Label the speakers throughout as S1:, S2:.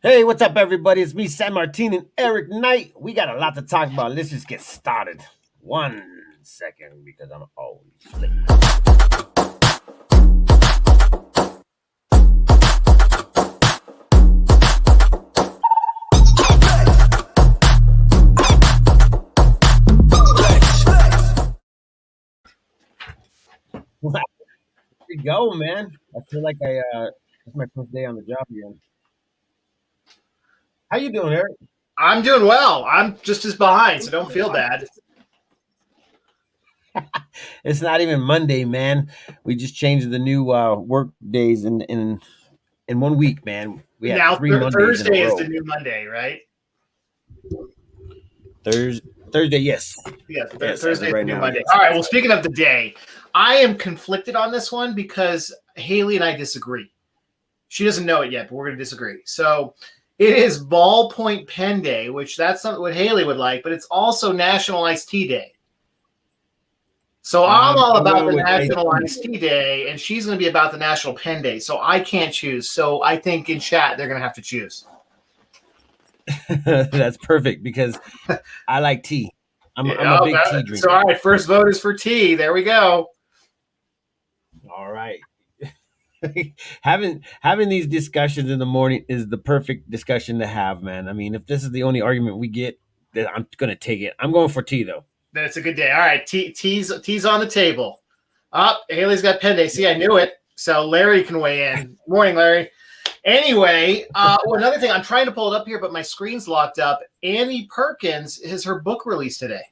S1: Hey, what's up, everybody? It's me, San Martin, and Eric Knight. We got a lot to talk about. Let's just get started. 1 second, because I'm always late. There we go, man. I feel like it's my first day on the job again. How you doing, Eric?
S2: I'm doing well. I'm just as behind, so don't feel bad.
S1: It's not even Monday, man. We just changed the new work days in 1 week, man. We had
S2: Now
S1: three Mondays in a
S2: Thursday is the
S1: row.
S2: new Monday, right?
S1: Thursday, yes,
S2: Yeah,
S1: yes. As
S2: Thursday
S1: of
S2: is the
S1: right
S2: new
S1: now,
S2: Monday.
S1: yes.
S2: All right. Well, speaking of the day, I am conflicted on this one because Haley and I disagree. She doesn't know it yet, but we're going to disagree. So it is Ballpoint Pen Day, which that's not what Haley would like, but it's also National Iced Tea Day. So I'm all
S1: I'm
S2: about
S1: going
S2: the
S1: with
S2: National
S1: AC.
S2: Iced Tea Day, and she's going to be about the National Pen Day. So I can't choose. So I think in chat they're going to have to choose.
S1: That's perfect because I like tea. I'm a
S2: Yeah,
S1: big tea
S2: so
S1: drinker.
S2: all right. First vote is for tea. There we go.
S1: All right. having these discussions in the morning is the perfect discussion to have, man. I mean, if this is the only argument we get, then I'm gonna take it. I'm going for tea though.
S2: That's a good day. All right, tea's on the table. Up, Haley's got pen day. See, I knew it. So Larry can weigh in. Morning, Larry. Anyway, another thing, I'm trying to pull it up here, but my screen's locked up. Annie Perkins has her book released today.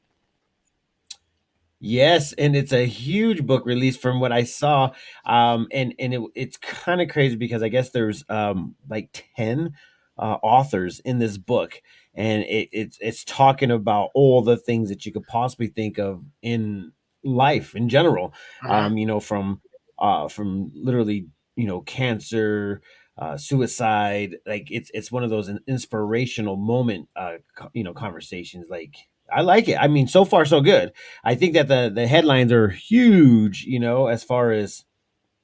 S1: Yes, and it's a huge book release from what I saw. It's kind of crazy because I guess there's like 10 authors in this book, and it's talking about all the things that you could possibly think of in life in general.
S2: Uh-huh.
S1: From literally, cancer, suicide. Like it's one of those inspirational moment conversations. Like, I like it. I mean, so far so good. I think that the headlines are huge, as far as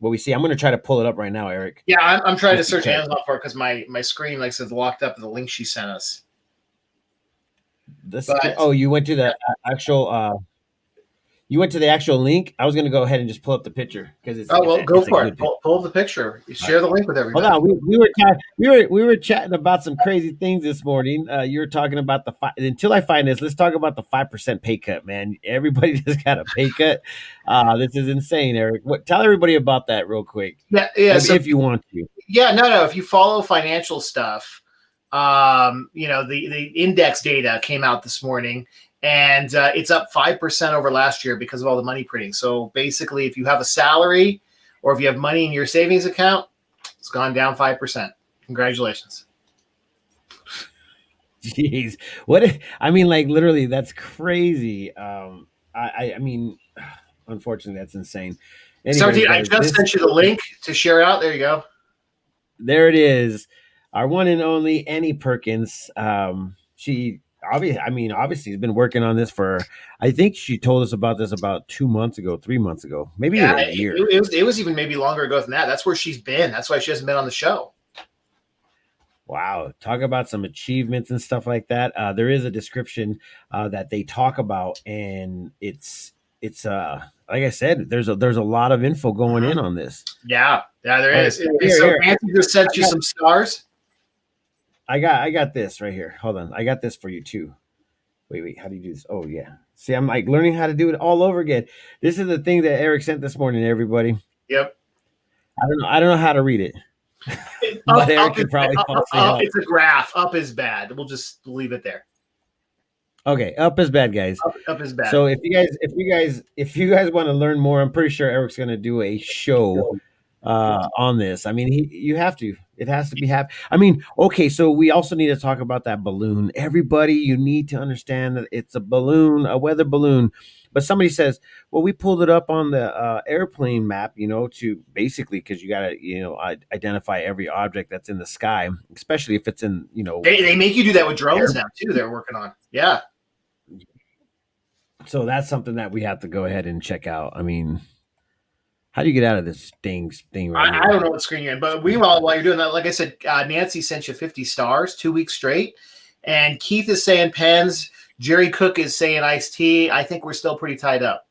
S1: what we see. I'm going to try to pull it up right now, Eric,
S2: Yeah, I'm trying to
S1: just
S2: search
S1: because
S2: Amazon for it because my screen like says locked up with the link she sent us.
S1: this.
S2: But
S1: Oh, you went to the actual. You went to the actual link. I was going to go ahead and just pull up the picture because it's
S2: oh
S1: it's
S2: well,
S1: a,
S2: go
S1: it's a
S2: for it.
S1: good picture.
S2: Pull the picture. Share the link with
S1: Hold
S2: everybody.
S1: on, we were chatting about some crazy things this morning. You were talking about until I find this. Let's talk about the 5% pay cut, man. Everybody just got a pay cut. This is insane, Eric. Tell everybody about that real quick,
S2: Yeah. So
S1: if you want to.
S2: yeah, no. If you follow financial stuff, the index data came out this morning, and it's up 5% over last year because of all the money printing. So basically, if you have a salary or if you have money in your savings account, it's gone down 5%. Congratulations.
S1: Jeez, I mean, like literally, that's crazy. I mean, unfortunately, that's insane. Anyways,
S2: 17, I
S1: guys,
S2: just
S1: this
S2: sent you the link to share out. There you go.
S1: there it is, our one and only Annie Perkins. She obviously has been working on this for. I think she told us about this about 2 months ago, 3 months ago, maybe
S2: Yeah,
S1: even a year.
S2: it was even maybe longer ago than that. That's where she's been. That's why she hasn't been on the show.
S1: Wow, talk about some achievements and stuff like that. There is a description that they talk about, and it's like I said, there's a lot of info going
S2: Mhm.
S1: in on this.
S2: Yeah, there
S1: All right,
S2: is.
S1: here,
S2: So
S1: here,
S2: Nancy just sent
S1: I
S2: you
S1: got,
S2: some stars.
S1: I got this right here. Hold on, I got this for you too. Wait, how do you do this? Oh yeah, see, I'm like learning how to do it all over again. This is the thing that Eric sent this morning, everybody.
S2: Yep.
S1: I don't know how to read it, but Eric could probably possibly help.
S2: It's a graph. Up is bad. We'll just leave it there.
S1: Okay, up is bad, guys.
S2: Up is bad.
S1: So if you guys want to learn more, I'm pretty sure Eric's going to do a show on this. I mean, you have to. It has to be happy. I mean, okay, so we also need to talk about that balloon. Everybody, you need to understand that it's a balloon, a weather balloon. But somebody says, "Well, we pulled it up on the airplane map, to basically because you got to, identify every object that's in the sky, especially if it's in,
S2: They make you do that with
S1: air."
S2: drones now too. They're working on. Yeah.
S1: So that's something that we have to go ahead and check out. I mean, How do you get out of this thing right
S2: I don't
S1: here?
S2: know what screen you're in, but meanwhile, while you're doing that, like I said, Nancy sent you 50 stars 2 weeks straight, and Keith is saying pens. Jerry Cook is saying iced tea. I think we're still pretty tied up.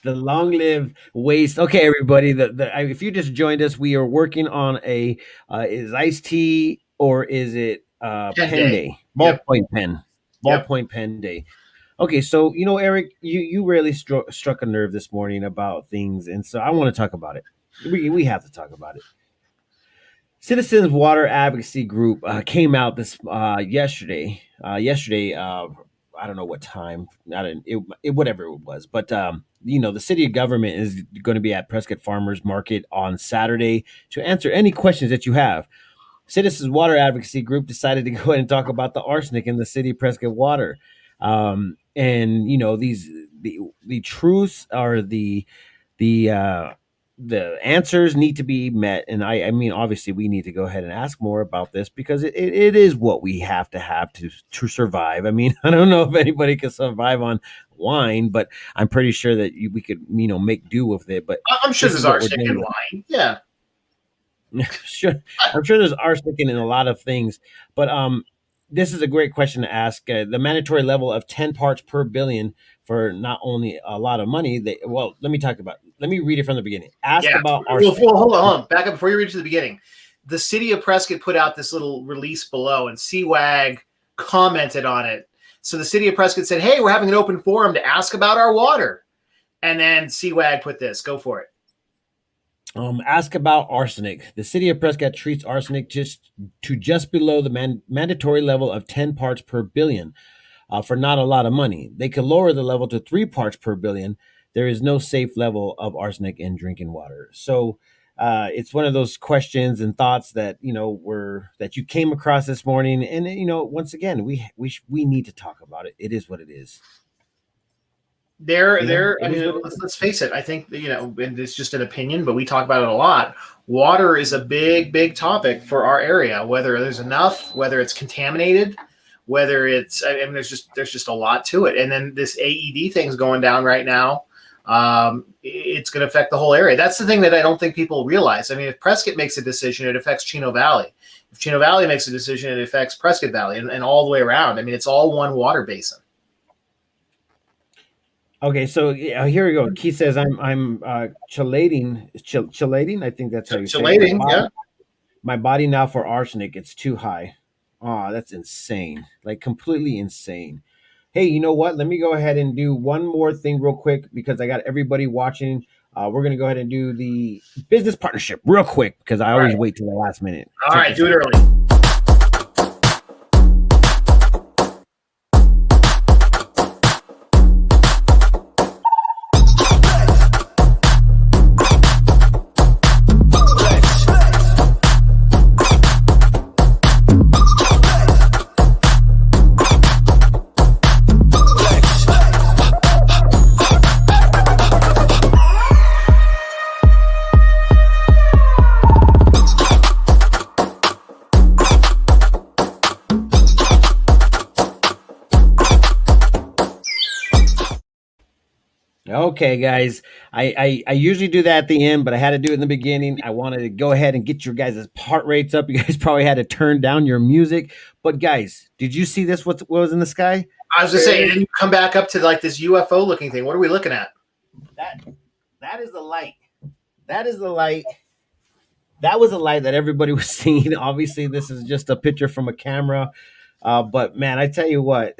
S1: The long live waste. Okay, everybody. If you just joined us, we are working on a is iced tea or is it
S2: 10
S1: pen
S2: day.
S1: day?
S2: Yep. Yep.
S1: Ballpoint pen day. Okay, so Eric, you really struck a nerve this morning about things, and so I want to talk about it. We have to talk about it. Citizens Water Advocacy Group came out this yesterday. I don't know what time. I didn't. Whatever it was, but the city government is going to be at Prescott Farmers Market on Saturday to answer any questions that you have. Citizens Water Advocacy Group decided to go ahead and talk about the arsenic in the city of Prescott water, and the truths are the the answers need to be met. And I mean, obviously we need to go ahead and ask more about this because it is what we have to survive. I mean, I don't know if anybody can survive on wine, but I'm pretty sure that we could make do with it. But
S2: I'm sure
S1: this
S2: there's
S1: is what we're
S2: arsenic in
S1: dealing with.
S2: wine. Yeah.
S1: Sure, I'm sure there's arsenic in a lot of things, but this is a great question to ask. The mandatory level of 10 parts per billion for not only a lot of money. Let me read it from the beginning. Ask
S2: Yeah.
S1: about
S2: Well,
S1: arsenic.
S2: hold on. Back up before you read to the beginning. The city of Prescott put out this little release below, and CWAG commented on it. So the city of Prescott said, "Hey, we're having an open forum to ask about our water." And then CWAG put this. Go for it.
S1: Ask about arsenic. The city of Prescott treats arsenic just below the mandatory level of 10 parts per billion for not a lot of money. They could lower the level to 3 parts per billion. There is no safe level of arsenic in drinking water. So it's one of those questions and thoughts that that you came across this morning, and once again, we need to talk about it. It is what it is.
S2: I
S1: It is
S2: mean,
S1: what it is.
S2: let's face it. I think, and it's just an opinion, but we talk about it a lot. Water is a big, big topic for our area, whether there's enough, whether it's contaminated, whether it's, I mean, there's just a lot to it. And then this AED thing's going down right now. It's going to affect the whole area. That's the thing that I don't think people realize. I mean, if Prescott makes a decision, it affects Chino Valley. If Chino Valley makes a decision, it affects Prescott Valley and all the way around. I mean, it's all one water basin.
S1: Okay, so here we go. Keith says I'm chelating. I think that's how you say it.
S2: Chelating, yeah.
S1: My body now for arsenic. It's too high. Oh, that's insane. Like completely insane. Hey, you know what? Let me go ahead and do one more thing real quick because I got everybody watching. We're gonna go ahead and do the business partnership real quick because I
S2: All
S1: always
S2: right.
S1: wait till the last minute.
S2: All
S1: Check
S2: right,
S1: this
S2: do it
S1: out.
S2: early.
S1: Okay, guys. I usually do that at the end, but I had to do it in the beginning. I wanted to go ahead and get your guys' heart rates up. You guys probably had to turn down your music. But guys, did you see this? What was in the sky?
S2: I was just saying, and then you come back up to like this UFO looking thing. What are we looking at?
S1: That that is the light. That is the light. That was a light that everybody was seeing. Obviously, this is just a picture from a camera. But man, I tell you what.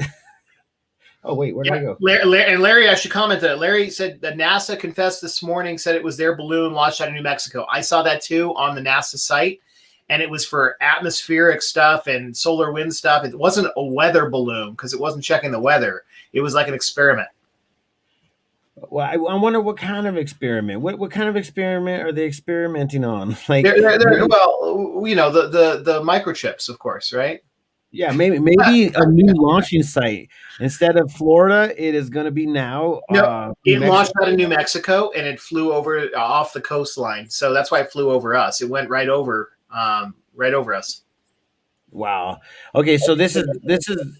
S1: Oh wait, where did I
S2: Yeah,
S1: go?
S2: And Larry actually commented. Larry said that NASA confessed this morning, said it was their balloon launched out of New Mexico. I saw that too on the NASA site, and it was for atmospheric stuff and solar wind stuff. It wasn't a weather balloon because it wasn't checking the weather. It was like an experiment.
S1: Well, I wonder what kind of experiment. What kind of experiment are they experimenting on? Like
S2: They're,
S1: maybe,
S2: well, the microchips, of course, right?
S1: yeah, maybe a new launching site instead of Florida. It is going to be now
S2: No,
S1: New
S2: it launched
S1: Mexico.
S2: out of New Mexico and it flew over off the coastline. So that's why it flew over us. It went right over us.
S1: Wow. Okay, so this is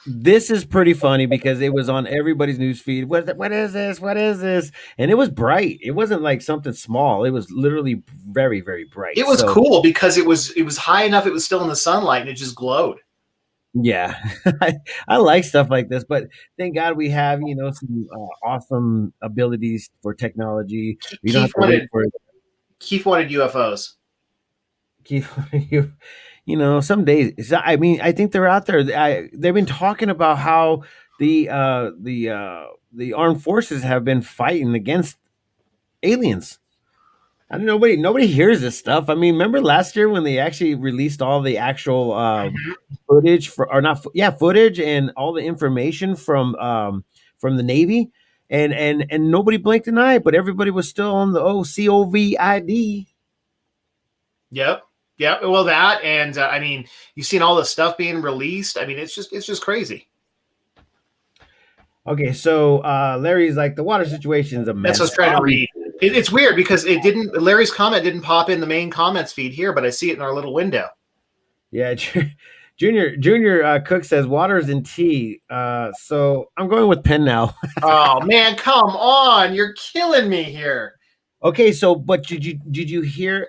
S1: This is pretty funny because it was on everybody's news feed. What is this? What is this? And it was bright. It wasn't like something small. It was literally very, very bright.
S2: It was
S1: So
S2: cool because it was high enough. It was still in the sunlight and it just glowed.
S1: yeah, I like stuff like this. But thank God we have some awesome abilities for technology. We don't have
S2: Keith
S1: to wait
S2: wanted
S1: for
S2: Keith wanted UFOs.
S1: keep some days. I mean, I think they're out there. They've been talking about how the armed forces have been fighting against aliens. I don't know. Nobody hears this stuff. I mean, remember last year when they actually released all the actual footage or not? Yeah, footage and all the information from the Navy, and nobody blinked an eye, but everybody was still on the COVID.
S2: Yep. Yep. Well, that and I mean, you've seen all the stuff being released. I mean, it's just crazy.
S1: Okay, so Larry's like the water situation is a
S2: That's what I was
S1: mess.
S2: trying to read. It's weird because it didn't. Larry's comment didn't pop in the main comments feed here, but I see it in our little window.
S1: Yeah, Junior Cook says water's in tea. So I'm going with pen now.
S2: Oh man, come on! You're killing me here.
S1: Okay, so but did you hear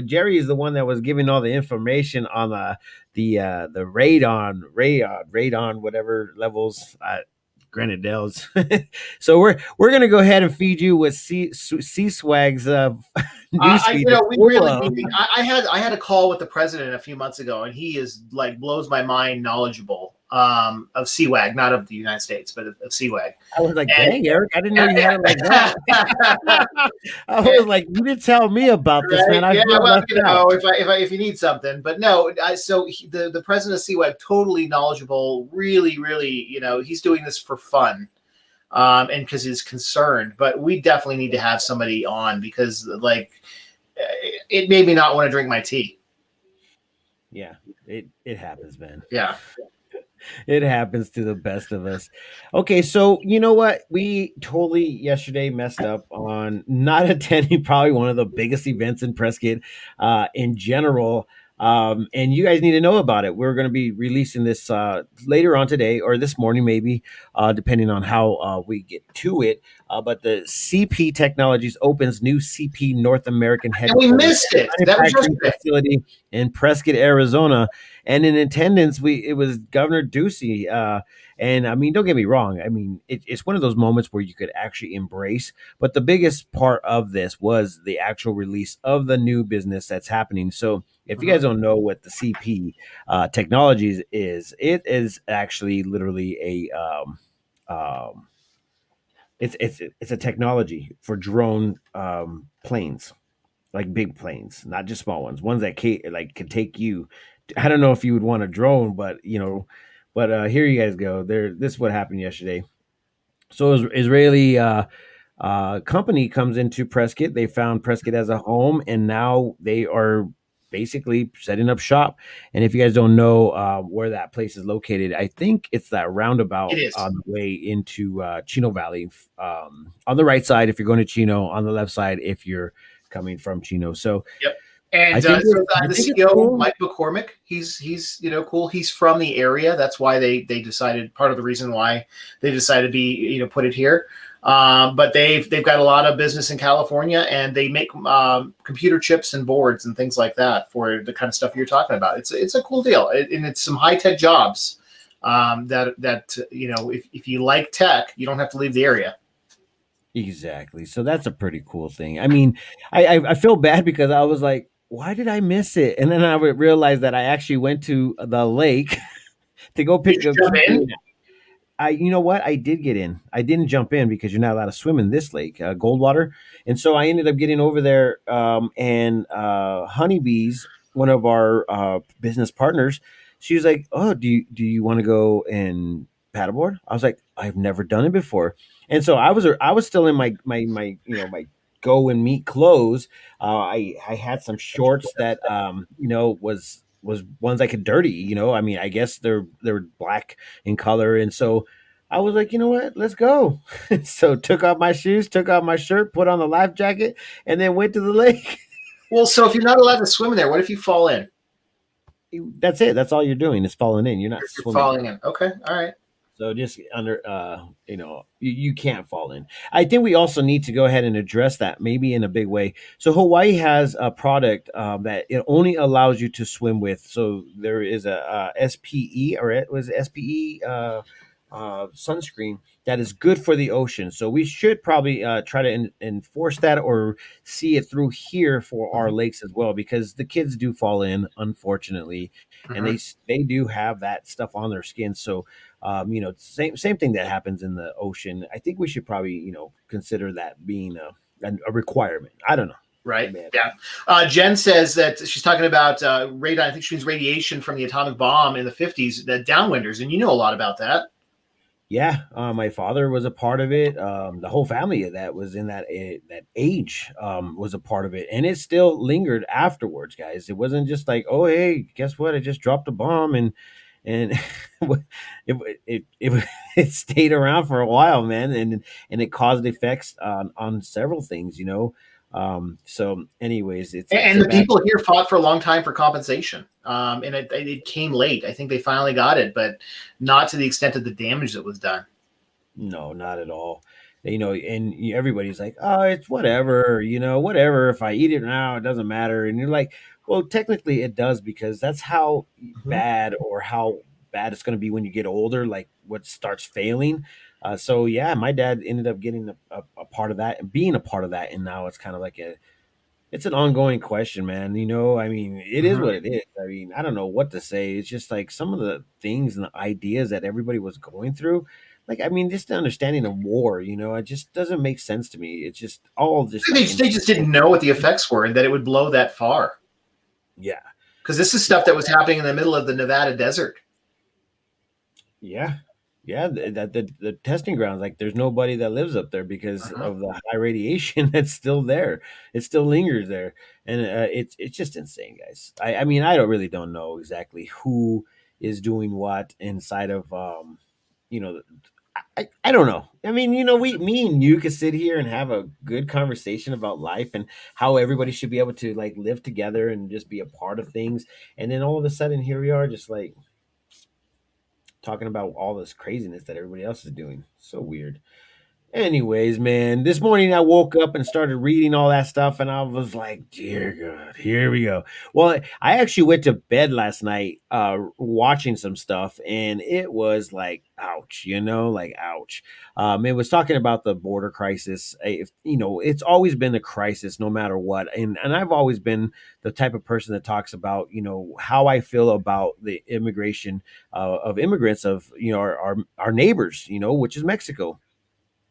S1: Jerry is the one that was giving all the information on the radon whatever levels at Grenadale's. So we're gonna go ahead and feed you with C Swag's newsfeed is
S2: We
S1: full
S2: really
S1: of.
S2: need. I had a call with the president a few months ago, and he is like blows my mind knowledgeable of CWAG, not of the United States, but of CWAG.
S1: I was like,
S2: And
S1: dang, Eric, I didn't know you had it like that. I was like, you didn't tell me about this,
S2: right?
S1: man. I
S2: Yeah.
S1: feel
S2: Well,
S1: left out.
S2: if you need something, but no. The president of CWAG totally knowledgeable. Really, really, he's doing this for fun, and because he's concerned. But we definitely need to have somebody on because, like, it made me not want to drink my tea.
S1: Yeah, it happens, man.
S2: Yeah.
S1: It happens to the best of us. Okay, so you know what? We totally yesterday messed up on not attending probably one of the biggest events in Prescott in general. And you guys need to know about it. We're going to be releasing this later on today or this morning, maybe, depending on how we get to it. But the CP Technologies opens new CP North American
S2: And we
S1: headquarters
S2: missed it. That was
S1: manufacturing
S2: yesterday.
S1: facility in Prescott, Arizona. And in attendance, it was Governor Ducey. And I mean, don't get me wrong. I mean, it's one of those moments where you could actually embrace. But the biggest part of this was the actual release of the new business that's happening. So if you
S2: Mhm.
S1: guys don't know what the CP Technologies is, it is actually literally um, it's a technology for drone planes, like big planes, not just small ones that could take you. I don't know if you would want a drone, but here you guys go. This is what happened yesterday. So Israeli company comes into Prescott. They found Prescott as a home, and now they are basically setting up shop. And if you guys don't know where that place is located, I think it's that
S2: It
S1: roundabout
S2: is.
S1: on the way into Chino Valley. On the right side if you're going to Chino, on the left side if you're coming from Chino. So
S2: Yep.
S1: I
S2: And
S1: think
S2: so
S1: I
S2: the
S1: think it's
S2: CEO,
S1: cool.
S2: Mike McCormick, he's cool. He's from the area. That's why they decided. Part of the reason why they decided to be put it here. But they've got a lot of business in California, and they make computer chips and boards and things like that for the kind of stuff you're talking about. It's a cool deal, and it's some high tech jobs. That if you like tech, you don't have to leave the area.
S1: Exactly. So that's a pretty cool thing. I mean, I feel bad because I was like, why did I miss it? And then I would realize that I actually went to the lake to go
S2: Did
S1: pick
S2: you
S1: up
S2: jump in?
S1: keys. You know what? I did get in. I didn't jump in because you're not allowed to swim in this lake, Goldwater. And so I ended up getting over there. And Honeybees, one of our business partners, she was like, "Oh, do you want to go and paddleboard?" I was like, "I've never done it before." And so I was still in my go and meet clothes. I had some shorts that was ones I could dirty. I mean, I guess they're black in color. And so I was like, you know what? Let's go. So took off my shoes, took off my shirt, put on the life jacket, and then went to the lake.
S2: Well, so if you're not allowed to swim in there, what if you fall in?
S1: That's it. That's all you're doing is falling in. You're not
S2: You're
S1: swimming.
S2: falling in. Okay, all right.
S1: So just under, you can't fall in. I think we also need to go ahead and address that maybe in a big way. So Hawaii has a product that it only allows you to swim with. So there is a, SPE, or it was SPE sunscreen that is good for the ocean. So we should probably try to enforce that or see it through here for our
S2: Mhm,
S1: lakes as well, because the kids do fall in, unfortunately, and
S2: mhm.
S1: they do have that stuff on their skin. So same thing that happens in the ocean. I think we should probably consider that being a requirement. I don't know. I
S2: Right.
S1: mean,
S2: Yeah. Jen says that she's talking about radon. I think she means radiation from the atomic bomb in the 50s, the downwinders, and you know a lot about that.
S1: yeah, my father was a part of it. The whole family that was in that age was a part of it, and it still lingered afterwards, guys. It wasn't just like, oh, hey, guess what? I just dropped a bomb, and it it stayed around for a while, man, and it caused effects on several things, So, anyways, it's
S2: And
S1: a
S2: the
S1: bad.
S2: people here fought for a long time for compensation. And it came late. I think they finally got it, but not to the extent of the damage that was done.
S1: No, not at all. And everybody's like, "Oh, it's whatever, whatever. If I eat it now, it doesn't matter." And you're like, "Well, technically, it does because that's how
S2: Mhm.
S1: how bad it's going to be when you get older. Like what starts failing." So yeah, my dad ended up getting a part of that and being a part of that, and now it's kind of like it's an ongoing question, man. I mean, it is
S2: Mhm.
S1: what it is. I mean, I don't know what to say. It's just like some of the things and the ideas that everybody was going through. Like, I mean, just the understanding of war, it just doesn't make sense to me. It's just all just like
S2: They just didn't know what the effects were and that it would blow that far.
S1: yeah,
S2: Because this is stuff that was happening in the middle of the Nevada desert.
S1: yeah, yeah. The testing grounds, like, there's nobody that lives up there because
S2: Mhm.
S1: of the high radiation that's still there. It still lingers there, and it's just insane, guys. I mean, I don't know exactly who is doing what inside of you know I don't know. I mean, me and you could sit here and have a good conversation about life and how everybody should be able to like live together and just be a part of things. And then all of a sudden here we are just like talking about all this craziness that everybody else is doing. So weird. Anyways, man, this morning I woke up and started reading all that stuff, and I was like, "Dear God, here we go." Well, I actually went to bed last night, watching some stuff, and it was like, ouch, like ouch. It was talking about the border crisis. If it's always been a crisis, no matter what, and I've always been the type of person that talks about, how I feel about the immigration of immigrants of our neighbors, which is Mexico,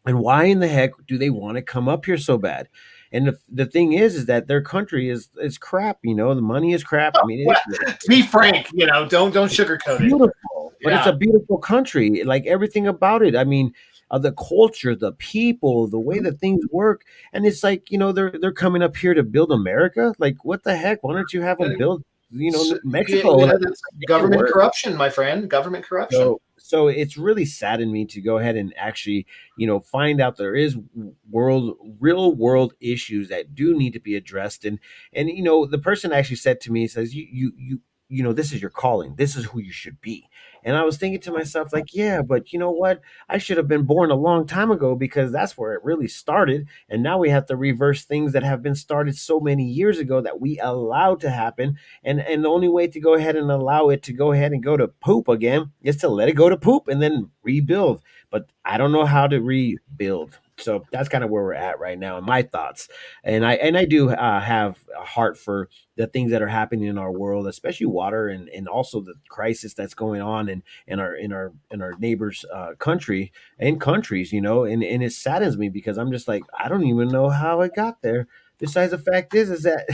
S1: and why in the heck do they want to come up here so bad? And the thing is that their country is crap. The money is crap. I mean, it is
S2: Well,
S1: what it
S2: to
S1: is.
S2: be
S1: It's crap.
S2: frank, don't
S1: It's
S2: sugarcoat it.
S1: beautiful, but it's
S2: Yeah.
S1: a beautiful country. Like everything about it. I mean, the culture, the people, the way
S2: Mhm.
S1: that things work, and it's like they're coming up here to build America. Like what the heck? Why don't you have them build Mexico? Like
S2: That's
S1: make it
S2: government
S1: work.
S2: corruption, my friend. Government corruption.
S1: So it's really saddened me to go ahead and actually, find out there is real world issues that do need to be addressed. And the person actually said to me, says, this is your calling. This is who you should be. And I was thinking to myself, like, yeah, but you know what? I should have been born a long time ago because that's where it really started. And now we have to reverse things that have been started so many years ago that we allowed to happen, and the only way to go ahead and allow it to go ahead and go to poop again is to let it go to poop and then rebuild. But I don't know how to rebuild. So that's kind of where we're at right now in my thoughts. And I do have a heart for the things that are happening in our world, especially water, and also the crisis that's going on in our neighbors country and countries, and it saddens me because I'm just like, I don't even know how it got there. Besides, the fact is that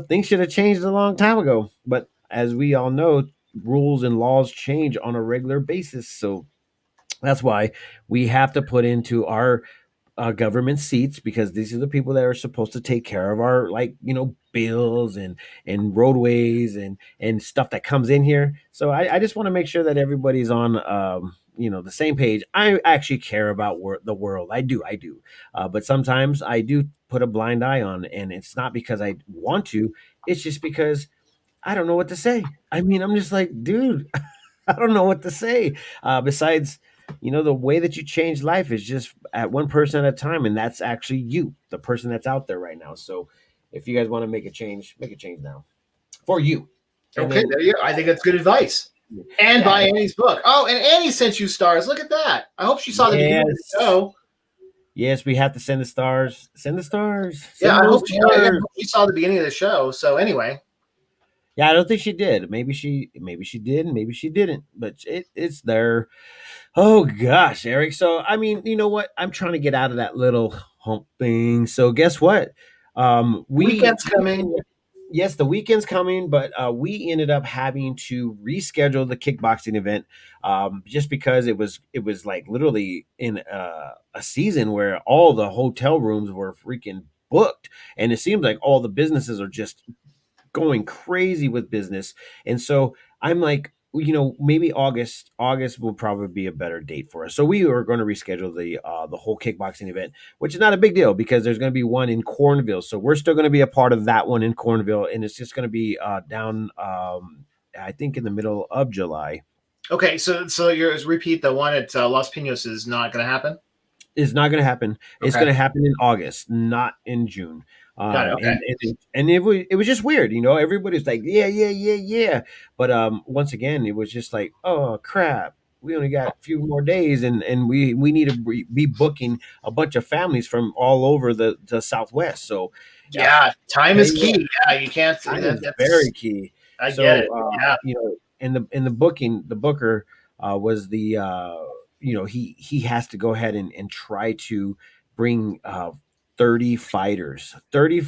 S1: things should have changed a long time ago. But as we all know, rules and laws change on a regular basis. So that's why we have to put into our government seats, because these are the people that are supposed to take care of our, like, bills and roadways and stuff that comes in here. So I just want to make sure that everybody's on the same page. I actually care about the world. I do, but sometimes I do put a blind eye on, and it's not because I want to. It's just because I don't know what to say. I mean, I'm just like, dude, I don't know what to say. Besides, the way that you change life is just at one person at a time, and that's actually you, the person that's out there right now. So, if you guys want to make a change now for you. And
S2: Okay,
S1: then,
S2: there you go. I think that's good advice. And
S1: yeah,
S2: buy Annie's book. Oh, and Annie sent you stars. Look at that. I hope she saw the beginning of the
S1: yes,
S2: show.
S1: yes, we have to send the stars. Send the stars.
S2: Yeah,
S1: Send
S2: I
S1: those
S2: hope
S1: stars.
S2: she saw the beginning of the show. So anyway,
S1: Yeah, I don't think she did. Maybe she did, and maybe she didn't. But it's there. Oh gosh, Eric. So I mean, you know what? I'm trying to get out of that little hump thing. So guess what?
S2: weekend's
S1: We
S2: coming.
S1: yes, the weekend's coming, but we ended up having to reschedule the kickboxing event just because it was like literally in a season where all the hotel rooms were freaking booked, and it seems like all the businesses are just going crazy with business. And so I'm like, maybe August will probably be a better date for us. So we are going to reschedule the whole kickboxing event, which is not a big deal because there's going to be one in Cornville. So we're still going to be a part of that one in Cornville, and it's just going to be down, I think, in the middle of July.
S2: Okay, so you're repeat the one at Los Pinos is not going to happen.
S1: Is not going to happen. It's
S2: Okay,
S1: going to happen in August, not in June.
S2: got it.
S1: Um,
S2: Okay.
S1: and and it was just weird, Everybody's like, yeah, yeah, yeah, yeah. But once again, it was just like, oh crap, we only got a few more days, and we need to be booking a bunch of families from all over the Southwest. So,
S2: Yeah, time
S1: tell
S2: is
S1: you what,
S2: key. Yeah, you can't.
S1: time is
S2: That's
S1: very key.
S2: I get
S1: So,
S2: it. Yeah.
S1: in the booking, the booker was the he has to go ahead and try to bring 30 fighters, 30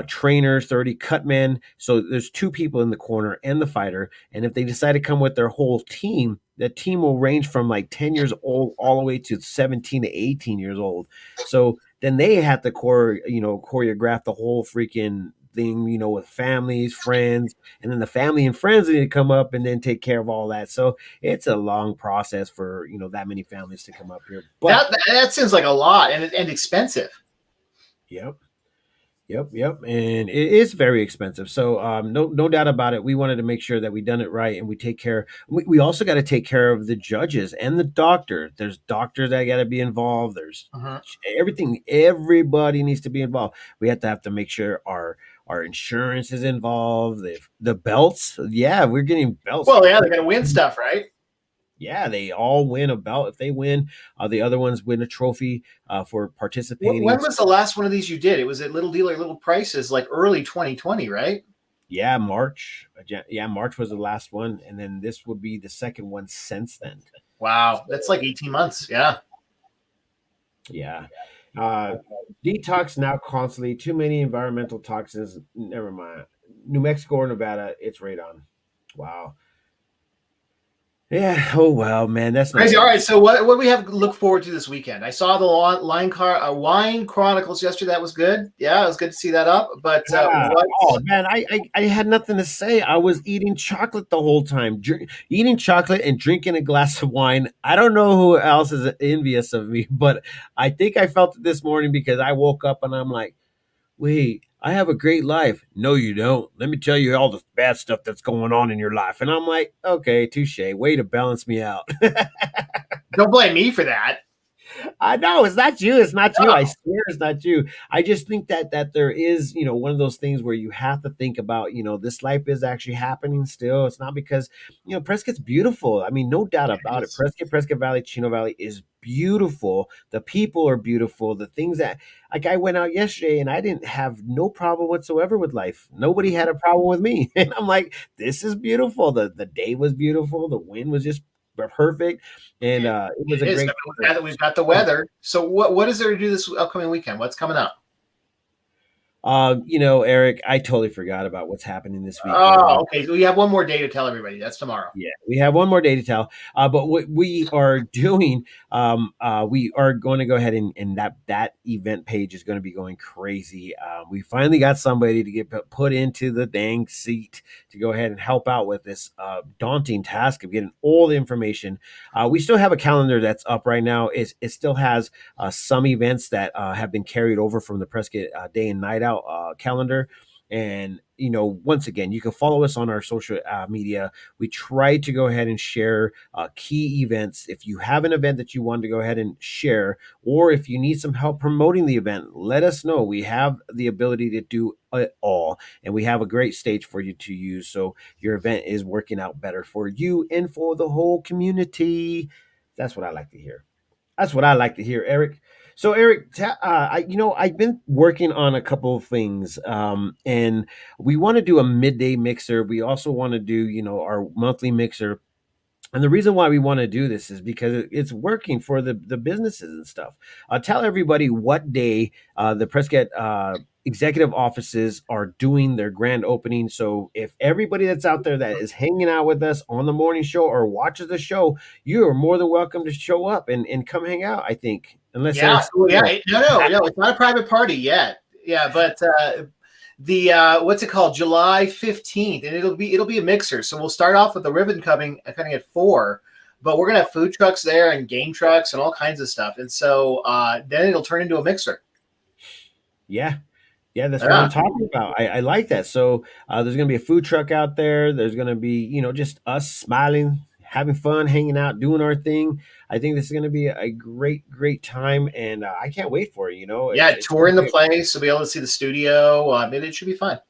S1: trainers, 30 cutmen. So there's two people in the corner and the fighter. And if they decide to come with their whole team, that team will range from like 10 years old all the way to 17 to 18 years old. So then they have to choreograph the whole freaking thing, with families, friends, and then the family and friends need to come up and then take care of all that. So it's a long process for that many families to come up here. But
S2: That seems like a lot and expensive.
S1: yep, yep, and it is very expensive. So no doubt about it. We wanted to make sure that we done it right, and we take care. We also got to take care of the judges and the doctor. There's doctors that got to be involved. There's
S2: Uh-huh.
S1: everything. Everybody needs to be involved. We have to make sure our insurance is involved. The belts, yeah, we're getting belts.
S2: Well, yeah, they're going to win stuff, right?
S1: Yeah, they all win a belt. If they win, the other ones win a trophy for participating.
S2: When was the last one of these you did? It was at Little Dealer, Little Prices, like early 2020, right?
S1: Yeah, March. Yeah, March was the last one, and then this would be the second one since then.
S2: Wow,
S1: So,
S2: that's like 18 months. Yeah.
S1: yeah. Uh, Detox now constantly. Too many environmental toxins. Never mind. New Mexico or Nevada, it's radon. Wow. Yeah. Oh well, man, that's not
S2: Crazy. All
S1: good.
S2: right. So what do we have to look forward to this weekend? I saw the Wine Chronicles yesterday. That was good. Yeah, it was good to see that up. But
S1: Yeah.
S2: what?
S1: Oh man, I had nothing to say. I was eating chocolate the whole time, eating chocolate and drinking a glass of wine. I don't know who else is envious of me, but I think I felt it this morning because I woke up and I'm like, wait, I have a great life. No, you don't. Let me tell you all the bad stuff that's going on in your life. And I'm like, okay, touche. Way to balance me out.
S2: Don't blame me for that.
S1: I know it's not you. It's not you. I
S2: No.
S1: swear it's not you. I just think that there is, one of those things where you have to think about, this life is actually happening still. It's not because, Prescott's beautiful. I mean, no doubt about it. Prescott Valley, Chino Valley is beautiful. The people are beautiful. The things that, like, I went out yesterday and I didn't have no problem whatsoever with life. Nobody had a problem with me, and I'm like, this is beautiful. The day was beautiful. The wind was just perfect, and it was a
S2: It is. I
S1: great.
S2: mean, we've got the weather. So what is there to do this upcoming weekend? What's coming up?
S1: Eric, I totally forgot about what's happening this weekend.
S2: Oh, okay. So we have one more day to tell everybody. That's tomorrow.
S1: Yeah, we have one more day to tell. But what we are doing, we are going to go ahead and that event page is going to be going crazy. We finally got somebody to get put into the dang seat to go ahead and help out with this daunting task of getting all the information. We still have a calendar that's up right now. It still has some events that have been carried over from the Prescott Day and Night Out calendar. And once again, you can follow us on our social media. We try to go ahead and share key events. If you have an event that you want to go ahead and share, or if you need some help promoting the event, let us know. We have the ability to do it all, and we have a great stage for you to use, so your event is working out better for you and for the whole community. That's what I like to hear. That's what I like to hear, Eric. So, Eric, I've been working on a couple of things, and we want to do a midday mixer. We also want to do, our monthly mixer. And the reason why we want to do this is because it's working for the businesses and stuff. Tell everybody what day the Prescott executive offices are doing their grand opening. So if everybody that's out there that is hanging out with us on the morning show or watches the show, you are more than welcome to show up and come hang out. I think, unless
S2: Yeah,
S1: Eric's
S2: yeah. No, it's not a private party yet. Yeah, but the what's it called? July 15th, and it'll be a mixer. So we'll start off with the ribbon cutting at 4, but we're gonna have food trucks there and game trucks and all kinds of stuff. And so then it'll turn into a mixer.
S1: yeah. Yeah, that's what I'm
S2: Yeah.
S1: talking about. I like that. So there's going to be a food truck out there. There's going to be, just us smiling, having fun, hanging out, doing our thing. I think this is going to be a great, great time, and I can't wait for it.
S2: Yeah,
S1: It's going
S2: touring
S1: to
S2: the
S1: be
S2: place. So be able to see the studio. Maybe it should be fun.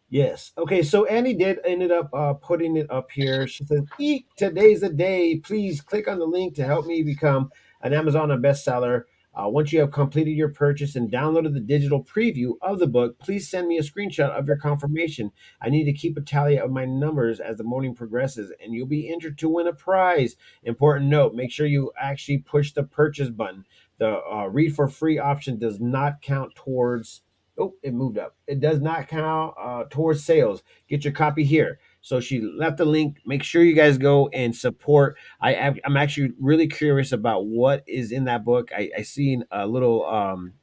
S1: yes. Okay. So Annie did ended up putting it up here. She says, "Eek, today's the day. Please click on the link to help me become an Amazon bestseller. Once you have completed your purchase and downloaded the digital preview of the book, please send me a screenshot of your confirmation. I need to keep a tally of my numbers as the morning progresses, and you'll be entered to win a prize. Important note: make sure you actually push the purchase button. The read for free option does not count towards." Oh, it moved up. It does not count towards sales. Get your copy here. So she left the link. Make sure you guys go and support. I'm actually really curious about what is in that book. I seen a little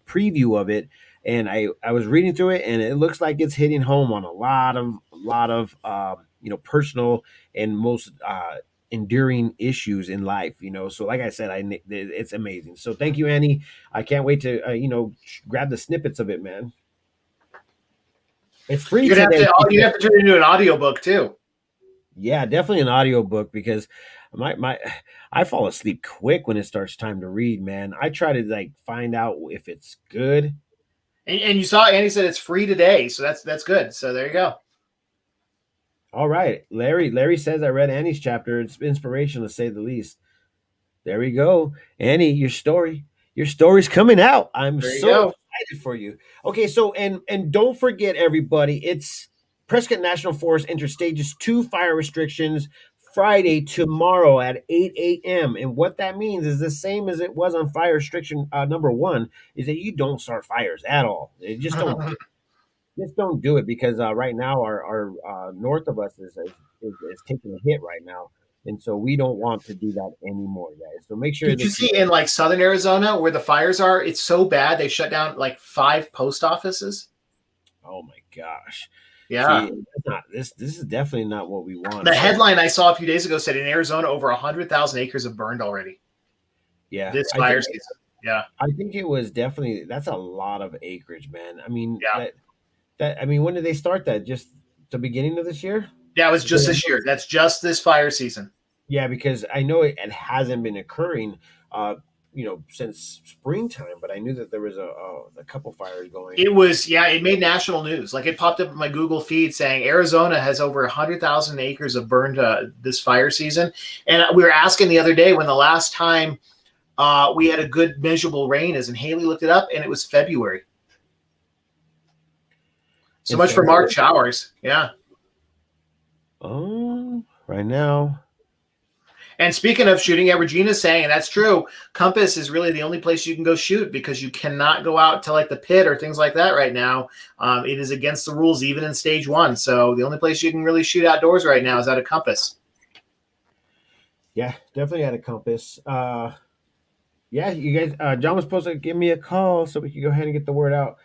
S1: preview of it, and I was reading through it, and it looks like it's hitting home on a lot of personal and most enduring issues in life. So like I said, it's amazing. So thank you, Annie. I can't wait to grab the snippets of it, man. It's free
S2: You'd have
S1: today.
S2: to you'd have to turn it into an audiobook too.
S1: Yeah, definitely an audiobook because my I fall asleep quick when it starts time to read, man. I try to like find out if it's good.
S2: And you saw Andy said it's free today, so that's good. So there you go.
S1: All right. Larry says I read Annie's chapter. It's inspirational to say the least. There we go. Annie, your story. Your story's coming out. I'm
S2: There you
S1: so
S2: go.
S1: excited for you. Okay, so and don't forget everybody, it's Prescott National Forest enters stages 2 fire restrictions Friday tomorrow at 8 a.m. And what that means is the same as it was on fire restriction number 1 is that you don't start fires at all. Just don't do it because right now our north of us is taking a hit right now, and so we don't want to do that anymore, guys. So make sure
S2: Did you
S1: that you.
S2: see in like southern Arizona where the fires are? It's so bad they shut down like 5 post offices.
S1: Oh my gosh!
S2: Yeah.
S1: See, that's not this. This is definitely not what we want.
S2: The
S1: So
S2: headline I saw a few days ago said in Arizona over 100,000 acres have burned already
S1: yeah,
S2: this
S1: I
S2: fire
S1: think
S2: season. Yeah.
S1: I think it was definitely that's a lot of acreage, man. I mean
S2: Yeah.
S1: that I mean when did they start that? Just the beginning of this year?
S2: Yeah, it was
S1: Because
S2: just this year. That's just this fire season.
S1: yeah, because I know it hasn't been occurring, since springtime. But I knew that there was a couple fires going.
S2: It was, yeah, it made national news. Like it popped up in my Google feed saying Arizona has over 100,000 acres of burned this fire season. And we were asking the other day when the last time we had a good measurable rain is, and Haley looked it up, and it was February. So
S1: In
S2: much for
S1: February?
S2: March showers. Yeah.
S1: Oh, right now.
S2: And speaking of shooting, yeah, Regina's saying, and that's true, Compass is really the only place you can go shoot because you cannot go out to like the pit or things like that right now. It is against the rules, even in stage 1. So the only place you can really shoot outdoors right now is at a Compass.
S1: Yeah, definitely had a compass. Yeah, you guys. John was supposed to give me a call so we could go ahead and get the word out.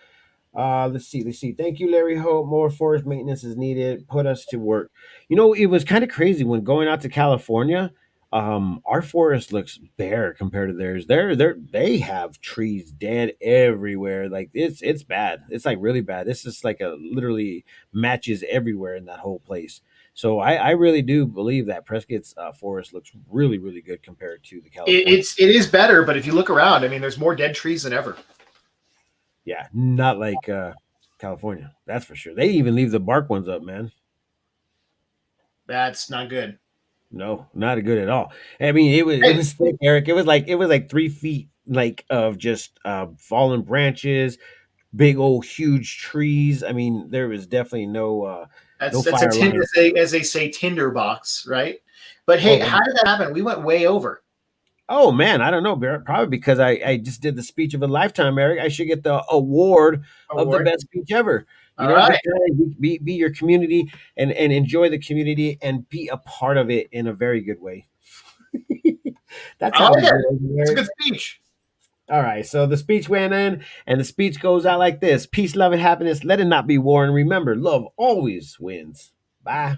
S1: Let's see. Let's see. Thank you, Larry Hope. More forest maintenance is needed. Put us to work. It was kind of crazy when going out to California. Our forest looks bare compared to theirs. They have trees dead everywhere. Like it's bad. It's like really bad. It's just like a literally matches everywhere in that whole place. So I really do believe that Prescott's forest looks really really good compared to the California.
S2: It is better, but if you look around, I mean, there's more dead trees than ever.
S1: Yeah, not like California. That's for sure. They even leave the bark ones up, man.
S2: That's not good.
S1: No, not good at all. I mean, it
S2: Hey,
S1: was thick, Eric. It was like 3 feet like of just fallen branches, big old huge trees. I mean, there was definitely no
S2: that's a
S1: fire line.
S2: as they say tinderbox, right? But hey,
S1: Oh,
S2: how did that happen? We went way over.
S1: oh man, I don't know, Barrett. Probably because I just did the speech of a lifetime, Eric. I should get the award of the
S2: Award.
S1: best speech ever.
S2: All right.
S1: Just be your community and enjoy the community and be a part of it in a very good way. That's
S2: I
S1: how
S2: like
S1: we
S2: it.
S1: do it,
S2: It's a
S1: Eric.
S2: good speech.
S1: All right, so the speech went in, and the speech goes out like this: Peace, love, and happiness. Let it not be war, and remember, love always wins. Bye.